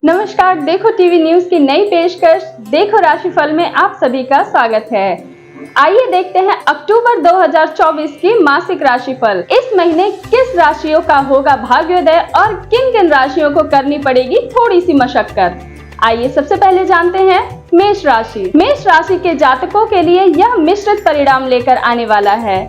नमस्कार, देखो TV news की नई पेशकश देखो राशिफल में आप सभी का स्वागत है। आइए देखते हैं अक्टूबर 2024 की मासिक राशिफल। इस महीने किस राशियों का होगा भाग्योदय और किन किन राशियों को करनी पड़ेगी थोड़ी सी मशक्कत। आइए सबसे पहले जानते हैं मेष राशि। मेष राशि के जातकों के लिए यह मिश्रित परिणाम लेकर आने वाला है।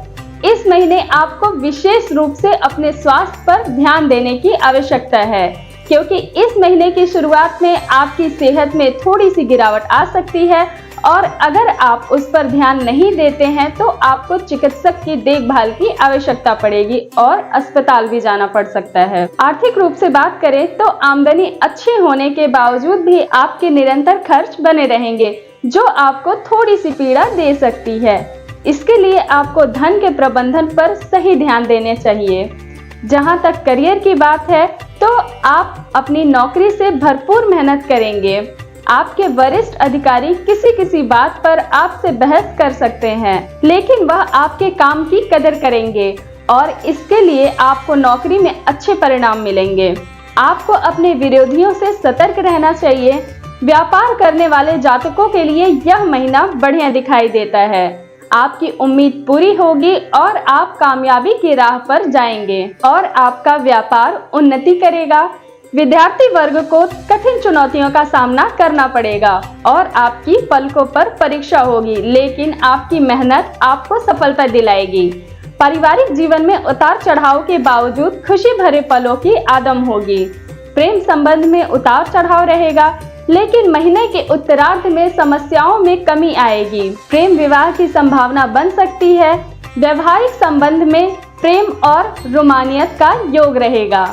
इस महीने आपको विशेष रूप से अपने स्वास्थ्य पर ध्यान देने की आवश्यकता है, क्योंकि इस महीने की शुरुआत में आपकी सेहत में थोड़ी सी गिरावट आ सकती है और अगर आप उस पर ध्यान नहीं देते हैं तो आपको चिकित्सक की देखभाल की आवश्यकता पड़ेगी और अस्पताल भी जाना पड़ सकता है। आर्थिक रूप से बात करें तो आमदनी अच्छी होने के बावजूद भी आपके निरंतर खर्च बने रहेंगे, जो आपको थोड़ी सी पीड़ा दे सकती है। इसके लिए आपको धन के प्रबंधन पर सही ध्यान देने चाहिए। जहां तक करियर की बात है तो आप अपनी नौकरी से भरपूर मेहनत करेंगे। आपके वरिष्ठ अधिकारी किसी बात पर आपसे बहस कर सकते हैं, लेकिन वह आपके काम की कदर करेंगे और इसके लिए आपको नौकरी में अच्छे परिणाम मिलेंगे। आपको अपने विरोधियों से सतर्क रहना चाहिए। व्यापार करने वाले जातकों के लिए यह महीना बढ़िया दिखाई देता है। आपकी उम्मीद पूरी होगी और आप कामयाबी की राह पर जाएंगे और आपका व्यापार उन्नति करेगा। विद्यार्थी वर्ग को कठिन चुनौतियों का सामना करना पड़ेगा और आपकी पलकों पर परीक्षा होगी, लेकिन आपकी मेहनत आपको सफलता दिलाएगी। पारिवारिक जीवन में उतार चढ़ाव के बावजूद खुशी भरे पलों की आदम होगी। प्रेम संबंध में उतार चढ़ाव रहेगा, लेकिन महीने के उत्तरार्ध में समस्याओं में कमी आएगी। प्रेम विवाह की संभावना बन सकती है। वैवाहिक संबंध में प्रेम और रोमानियत का योग रहेगा।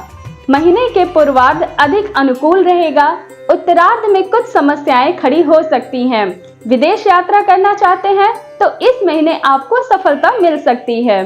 महीने के पूर्वार्ध अधिक अनुकूल रहेगा। उत्तरार्ध में कुछ समस्याएं खड़ी हो सकती हैं। विदेश यात्रा करना चाहते हैं तो इस महीने आपको सफलता मिल सकती है।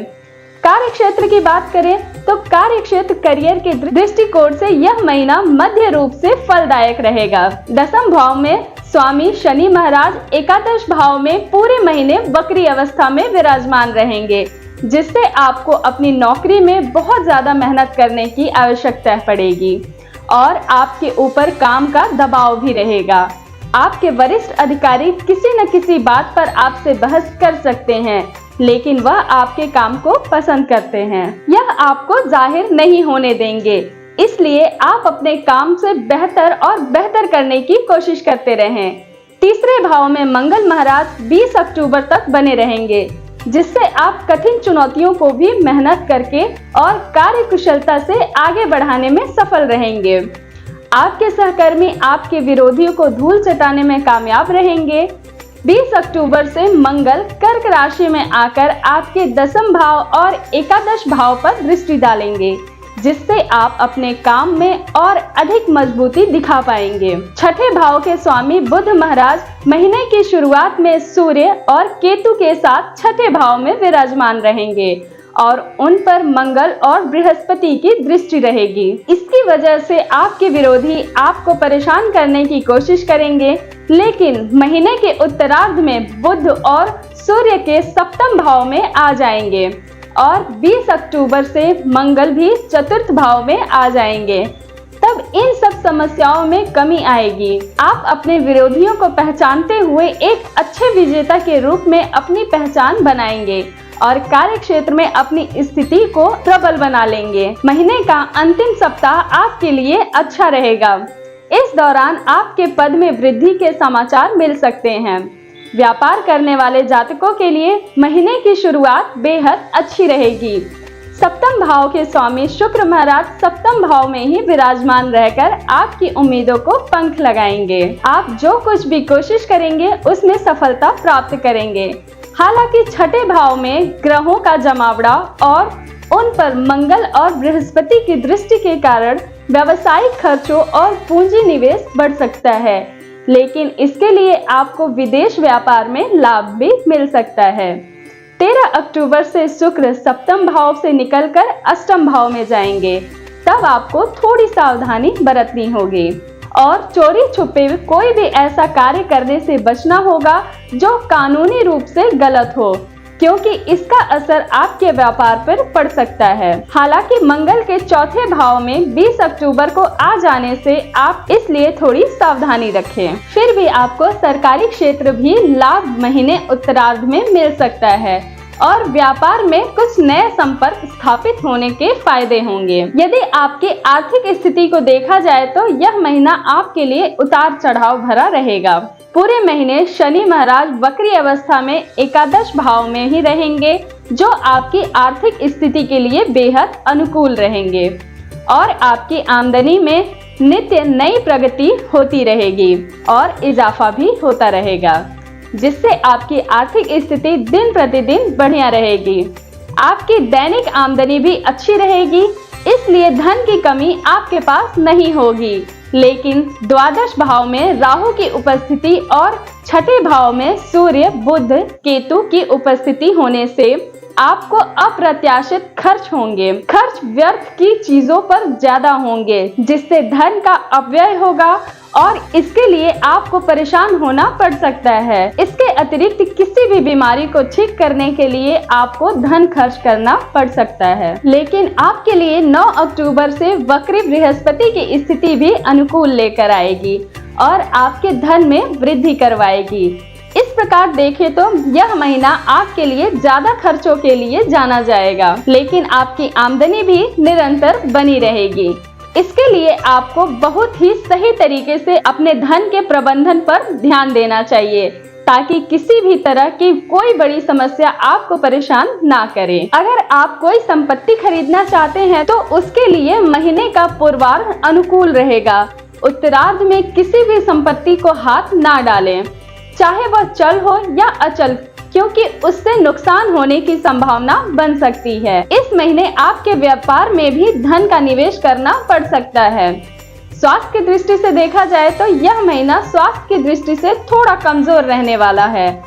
कार्य क्षेत्र की बात करें तो कार्य क्षेत्र करियर के दृष्टिकोण से यह महीना मध्य रूप से फलदायक रहेगा। दसम भाव में स्वामी शनि महाराज एकादश भाव में पूरे महीने वक्री अवस्था में विराजमान रहेंगे, जिससे आपको अपनी नौकरी में बहुत ज्यादा मेहनत करने की आवश्यकता पड़ेगी और आपके ऊपर काम का दबाव भी रहेगा। आपके वरिष्ठ अधिकारी किसी न किसी बात पर आपसे बहस कर सकते हैं, लेकिन वह आपके काम को पसंद करते हैं। यह आपको जाहिर नहीं होने देंगे, इसलिए आप अपने काम से बेहतर और बेहतर करने की कोशिश करते रहें। तीसरे भाव में मंगल महाराज 20 अक्टूबर तक बने रहेंगे, जिससे आप कठिन चुनौतियों को भी मेहनत करके और कार्य कुशलता से आगे बढ़ाने में सफल रहेंगे। आपके सहकर्मी आपके विरोधियों को धूल चटाने में कामयाब रहेंगे। 20 अक्टूबर से मंगल कर्क राशि में आकर आपके दसम भाव और एकादश भाव पर दृष्टि डालेंगे, जिससे आप अपने काम में और अधिक मजबूती दिखा पाएंगे। छठे भाव के स्वामी बुध महाराज महीने की शुरुआत में सूर्य और केतु के साथ छठे भाव में विराजमान रहेंगे और उन पर मंगल और बृहस्पति की दृष्टि रहेगी। इसकी वजह से आपके विरोधी आपको परेशान करने की कोशिश करेंगे, लेकिन महीने के उत्तरार्ध में बुध और सूर्य के सप्तम भाव में आ जाएंगे और 20 अक्टूबर से मंगल भी चतुर्थ भाव में आ जाएंगे। तब इन सब समस्याओं में कमी आएगी। आप अपने विरोधियों को पहचानते हुए एक अच्छे विजेता के रूप में अपनी पहचान बनाएंगे और कार्य क्षेत्र में अपनी स्थिति को प्रबल बना लेंगे। महीने का अंतिम सप्ताह आपके लिए अच्छा रहेगा। इस दौरान आपके पद में वृद्धि के समाचार मिल सकते हैं। व्यापार करने वाले जातकों के लिए महीने की शुरुआत बेहद अच्छी रहेगी। सप्तम भाव के स्वामी शुक्र महाराज सप्तम भाव में ही विराजमान रहकर आपकी उम्मीदों को पंख लगाएंगे। आप जो कुछ भी कोशिश करेंगे उसमें सफलता प्राप्त करेंगे। हालांकि छठे भाव में ग्रहों का जमावड़ा और उन पर मंगल और बृहस्पति की दृष्टि के कारण व्यावसायिक खर्चों और पूंजी निवेश बढ़ सकता है, लेकिन इसके लिए आपको विदेश व्यापार में लाभ भी मिल सकता है। 13 अक्टूबर से शुक्र सप्तम भाव से निकलकर अष्टम भाव में जाएंगे, तब आपको थोड़ी सावधानी बरतनी होगी और चोरी छुपे कोई भी ऐसा कार्य करने से बचना होगा जो कानूनी रूप से गलत हो। क्योंकि इसका असर आपके व्यापार पर पड़ सकता है। हालांकि मंगल के चौथे भाव में 20 अक्टूबर को आ जाने से आप इसलिए थोड़ी सावधानी रखें। फिर भी आपको सरकारी क्षेत्र भी लाभ महीने उत्तरार्ध में मिल सकता है और व्यापार में कुछ नए संपर्क स्थापित होने के फायदे होंगे। यदि आपकी आर्थिक स्थिति को देखा जाए तो यह महीना आपके लिए उतार चढ़ाव भरा रहेगा। पूरे महीने शनि महाराज वक्री अवस्था में एकादश भाव में ही रहेंगे, जो आपकी आर्थिक स्थिति के लिए बेहद अनुकूल रहेंगे और आपकी आमदनी में नित्य नई प्रगति होती रहेगी और इजाफा भी होता रहेगा, जिससे आपकी आर्थिक स्थिति दिन प्रतिदिन बढ़िया रहेगी। आपकी दैनिक आमदनी भी अच्छी रहेगी, इसलिए धन की कमी आपके पास नहीं होगी। लेकिन द्वादश भाव में राहु की उपस्थिति और छठे भाव में सूर्य बुध केतु की उपस्थिति होने से आपको अप्रत्याशित खर्च होंगे। खर्च व्यर्थ की चीजों पर ज्यादा होंगे, जिससे धन का अपव्यय होगा और इसके लिए आपको परेशान होना पड़ सकता है। इसके अतिरिक्त किसी भी बीमारी को ठीक करने के लिए आपको धन खर्च करना पड़ सकता है। लेकिन आपके लिए 9 अक्टूबर से वक्री बृहस्पति की स्थिति भी अनुकूल लेकर आएगी और आपके धन में वृद्धि करवाएगी। इस प्रकार देखें तो यह महीना आपके लिए ज्यादा खर्चों के लिए जाना जाएगा, लेकिन आपकी आमदनी भी निरंतर बनी रहेगी। इसके लिए आपको बहुत ही सही तरीके से अपने धन के प्रबंधन पर ध्यान देना चाहिए, ताकि किसी भी तरह की कोई बड़ी समस्या आपको परेशान ना करे। अगर आप कोई संपत्ति खरीदना चाहते हैं तो उसके लिए महीने का पूर्वार्ध अनुकूल रहेगा। उत्तरार्ध में किसी भी संपत्ति को हाथ ना डालें, चाहे वह चल हो या अचल, क्योंकि उससे नुकसान होने की संभावना बन सकती है। इस महीने आपके व्यापार में भी धन का निवेश करना पड़ सकता है। स्वास्थ्य की दृष्टि से देखा जाए तो यह महीना स्वास्थ्य की दृष्टि से थोड़ा कमजोर रहने वाला है।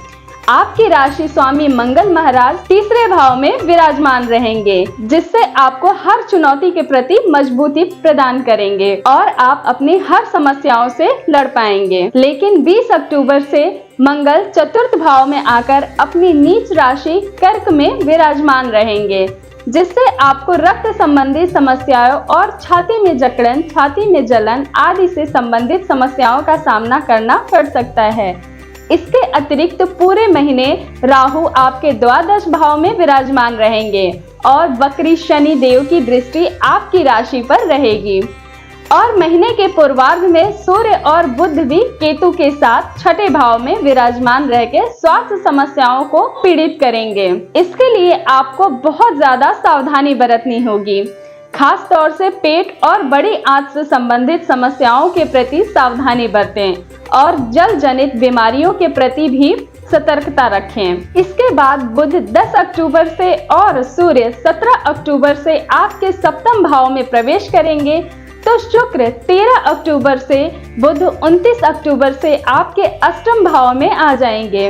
आपकी राशि स्वामी मंगल महाराज तीसरे भाव में विराजमान रहेंगे, जिससे आपको हर चुनौती के प्रति मजबूती प्रदान करेंगे और आप अपनी हर समस्याओं से लड़ पाएंगे। लेकिन 20 अक्टूबर से मंगल चतुर्थ भाव में आकर अपनी नीच राशि कर्क में विराजमान रहेंगे, जिससे आपको रक्त संबंधी समस्याओं और छाती में जकड़न, छाती में जलन आदि से संबंधित समस्याओं का सामना करना पड़ सकता है। इसके अतिरिक्त पूरे महीने राहु आपके द्वादश भाव में विराजमान रहेंगे और वक्री शनि देव की दृष्टि आपकी राशि पर रहेगी और महीने के पूर्वार्ध में सूर्य और बुध भी केतु के साथ छठे भाव में विराजमान रहकर स्वास्थ्य समस्याओं को पीड़ित करेंगे। इसके लिए आपको बहुत ज्यादा सावधानी बरतनी होगी, खास तौर से पेट और बड़ी आंत से संबंधित समस्याओं के प्रति सावधानी बरतें और जल जनित बीमारियों के प्रति भी सतर्कता रखें। इसके बाद बुध 10 अक्टूबर से और सूर्य 17 अक्टूबर से आपके सप्तम भाव में प्रवेश करेंगे, तो शुक्र 13 अक्टूबर से, बुध 29 अक्टूबर से आपके अष्टम भाव में आ जाएंगे।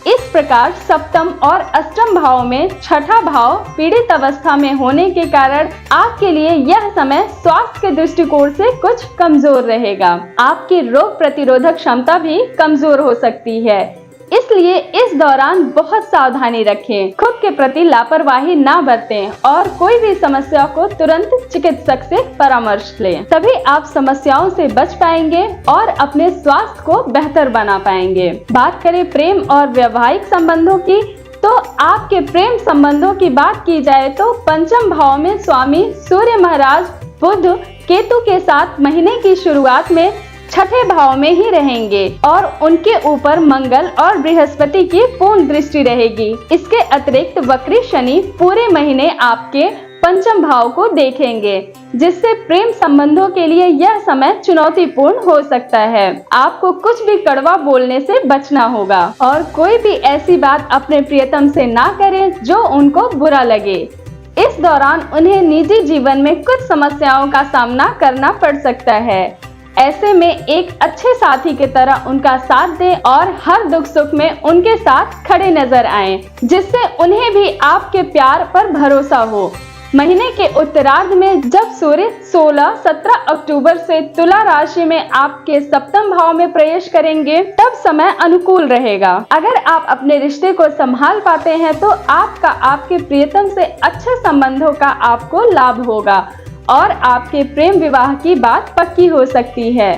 इस प्रकार सप्तम और अष्टम भाव में छठा भाव पीड़ित अवस्था में होने के कारण आपके लिए यह समय स्वास्थ्य के दृष्टिकोण से कुछ कमजोर रहेगा। आपकी रोग प्रतिरोधक क्षमता भी कमजोर हो सकती है, इसलिए इस दौरान बहुत सावधानी रखें, खुद के प्रति लापरवाही ना बरतें और कोई भी समस्या को तुरंत चिकित्सक से परामर्श लें। तभी आप समस्याओं से बच पाएंगे और अपने स्वास्थ्य को बेहतर बना पाएंगे। बात करें प्रेम और वैवाहिक संबंधों की, तो आपके प्रेम संबंधों की बात की जाए तो पंचम भाव में स्वामी सूर्य महाराज बुध केतु के साथ महीने की शुरुआत में छठे भाव में ही रहेंगे और उनके ऊपर मंगल और बृहस्पति की पूर्ण दृष्टि रहेगी। इसके अतिरिक्त वक्री शनि पूरे महीने आपके पंचम भाव को देखेंगे, जिससे प्रेम संबंधों के लिए यह समय चुनौतीपूर्ण हो सकता है। आपको कुछ भी कड़वा बोलने से बचना होगा और कोई भी ऐसी बात अपने प्रियतम से ना करें जो उनको बुरा लगे। इस दौरान उन्हें निजी जीवन में कुछ समस्याओं का सामना करना पड़ सकता है। ऐसे में एक अच्छे साथी की तरह उनका साथ दें और हर दुख सुख में उनके साथ खड़े नजर आएं, जिससे उन्हें भी आपके प्यार पर भरोसा हो। महीने के उत्तरार्ध में जब सूर्य 16-17 अक्टूबर से तुला राशि में आपके सप्तम भाव में प्रवेश करेंगे, तब समय अनुकूल रहेगा। अगर आप अपने रिश्ते को संभाल पाते हैं तो आपका आपके प्रियतम से अच्छे संबंधों का आपको लाभ होगा और आपके प्रेम विवाह की बात पक्की हो सकती है।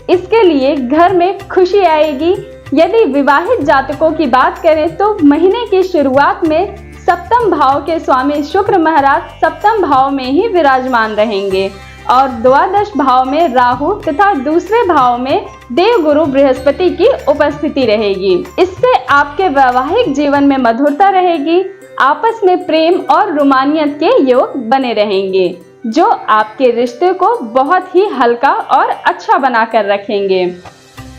इसके लिए घर में खुशी आएगी। यदि विवाहित जातकों की बात करें तो महीने की शुरुआत में सप्तम भाव के स्वामी शुक्र महाराज सप्तम भाव में ही विराजमान रहेंगे और द्वादश भाव में राहु तथा दूसरे भाव में देवगुरु बृहस्पति की उपस्थिति रहेगी। इससे आपके वैवाहिक जीवन में मधुरता रहेगी। आपस में प्रेम और रोमानियत के योग बने रहेंगे, जो आपके रिश्ते को बहुत ही हल्का और अच्छा बनाकर रखेंगे।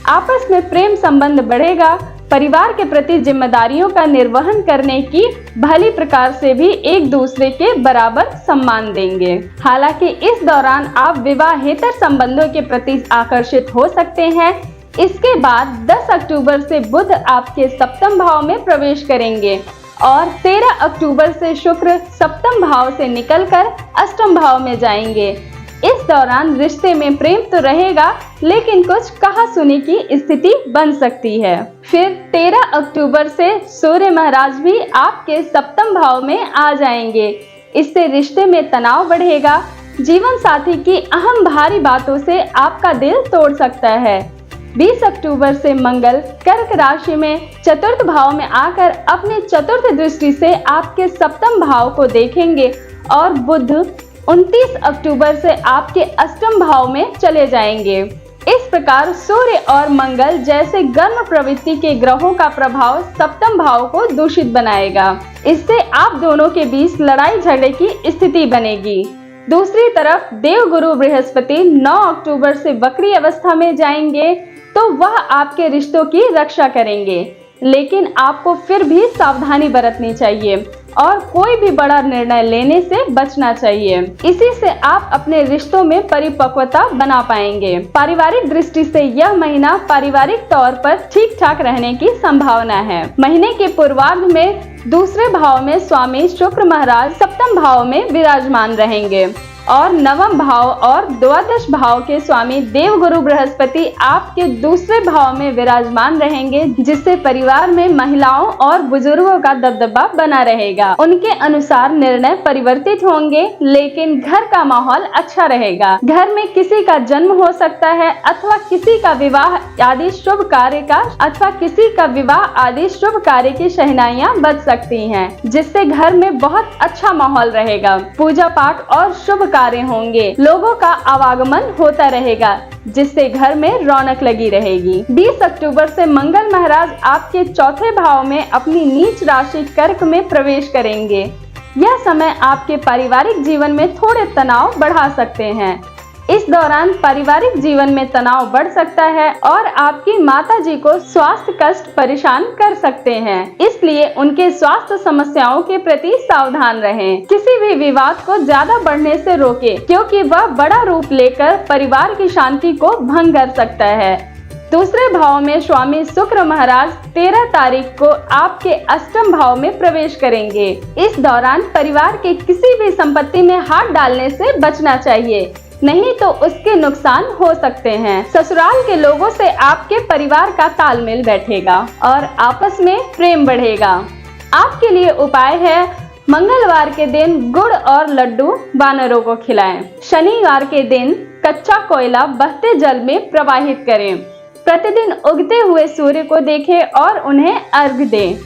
आपस में प्रेम संबंध बढ़ेगा। परिवार के प्रति जिम्मेदारियों का निर्वहन करने की भली प्रकार से भी एक दूसरे के बराबर सम्मान देंगे। हालांकि इस दौरान आप विवाहेतर संबंधों के प्रति आकर्षित हो सकते हैं। इसके बाद 10 अक्टूबर से बुध आपके सप्तम भाव में प्रवेश करेंगे और 13 अक्टूबर से शुक्र सप्तम भाव से निकलकर अष्टम भाव में जाएंगे। इस दौरान रिश्ते में प्रेम तो रहेगा, लेकिन कुछ कहा सुनी की स्थिति बन सकती है। फिर 13 अक्टूबर से सूर्य महाराज भी आपके सप्तम भाव में आ जाएंगे। इससे रिश्ते में तनाव बढ़ेगा। जीवन साथी की अहम भारी बातों से आपका दिल तोड़ सकता है। 20 अक्टूबर से मंगल कर्क राशि में चतुर्थ भाव में आकर अपने चतुर्थ दृष्टि से आपके सप्तम भाव को देखेंगे और बुध 29 अक्टूबर से आपके अष्टम भाव में चले जाएंगे। इस प्रकार सूर्य और मंगल जैसे गर्म प्रवृत्ति के ग्रहों का प्रभाव सप्तम भाव को दूषित बनाएगा। इससे आप दोनों के बीच लड़ाई झगड़े की स्थिति बनेगी। दूसरी तरफ देवगुरु बृहस्पति 9 अक्टूबर से वक्री अवस्था में जाएंगे, तो वह आपके रिश्तों की रक्षा करेंगे, लेकिन आपको फिर भी सावधानी बरतनी चाहिए और कोई भी बड़ा निर्णय लेने से बचना चाहिए। इसी से आप अपने रिश्तों में परिपक्वता बना पाएंगे। पारिवारिक दृष्टि से यह महीना पारिवारिक तौर पर ठीक ठाक रहने की संभावना है। महीने के पूर्वार्ध में दूसरे भाव में स्वामी शुक्र महाराज सप्तम भाव में विराजमान रहेंगे और नवम भाव और द्वादश भाव के स्वामी देवगुरु बृहस्पति आपके दूसरे भाव में विराजमान रहेंगे, जिससे परिवार में महिलाओं और बुजुर्गों का दबदबा बना रहेगा। उनके अनुसार निर्णय परिवर्तित होंगे, लेकिन घर का माहौल अच्छा रहेगा। घर में किसी का जन्म हो सकता है अथवा किसी का विवाह आदि शुभ कार्य की शहनाइयाँ बज सकती हैं, जिससे घर में बहुत अच्छा माहौल रहेगा। पूजा पाठ और शुभ कार्य होंगे। लोगों का आवागमन होता रहेगा, जिससे घर में रौनक लगी रहेगी। 20 अक्टूबर से मंगल महाराज आपके चौथे भाव में अपनी नीच राशि कर्क में प्रवेश करेंगे। यह समय आपके पारिवारिक जीवन में थोड़े तनाव बढ़ा सकते हैं। इस दौरान पारिवारिक जीवन में तनाव बढ़ सकता है और आपकी माताजी को स्वास्थ्य कष्ट परेशान कर सकते हैं, इसलिए उनके स्वास्थ्य समस्याओं के प्रति सावधान रहें। किसी भी विवाद को ज्यादा बढ़ने से रोकें, क्योंकि वह बड़ा रूप लेकर परिवार की शांति को भंग कर सकता है। दूसरे भाव में स्वामी शुक्र महाराज 13 तारीख को आपके अष्टम भाव में प्रवेश करेंगे। इस दौरान परिवार के किसी भी संपत्ति में हाथ डालने से बचना चाहिए, नहीं तो उसके नुकसान हो सकते हैं। ससुराल के लोगों से आपके परिवार का तालमेल बैठेगा और आपस में प्रेम बढ़ेगा। आपके लिए उपाय है, मंगलवार के दिन गुड़ और लड्डू वानरों को खिलाएं। शनिवार के दिन कच्चा कोयला बहते जल में प्रवाहित करें। प्रतिदिन उगते हुए सूर्य को देखें और उन्हें अर्घ्य दें।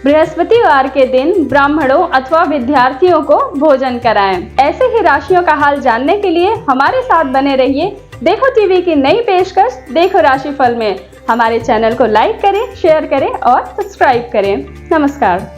बृहस्पतिवार के दिन ब्राह्मणों अथवा विद्यार्थियों को भोजन कराएं। ऐसे ही राशियों का हाल जानने के लिए हमारे साथ बने रहिए। देखो टीवी की नई पेशकश देखो राशिफल में। हमारे चैनल को लाइक करें, शेयर करें और सब्सक्राइब करें। नमस्कार।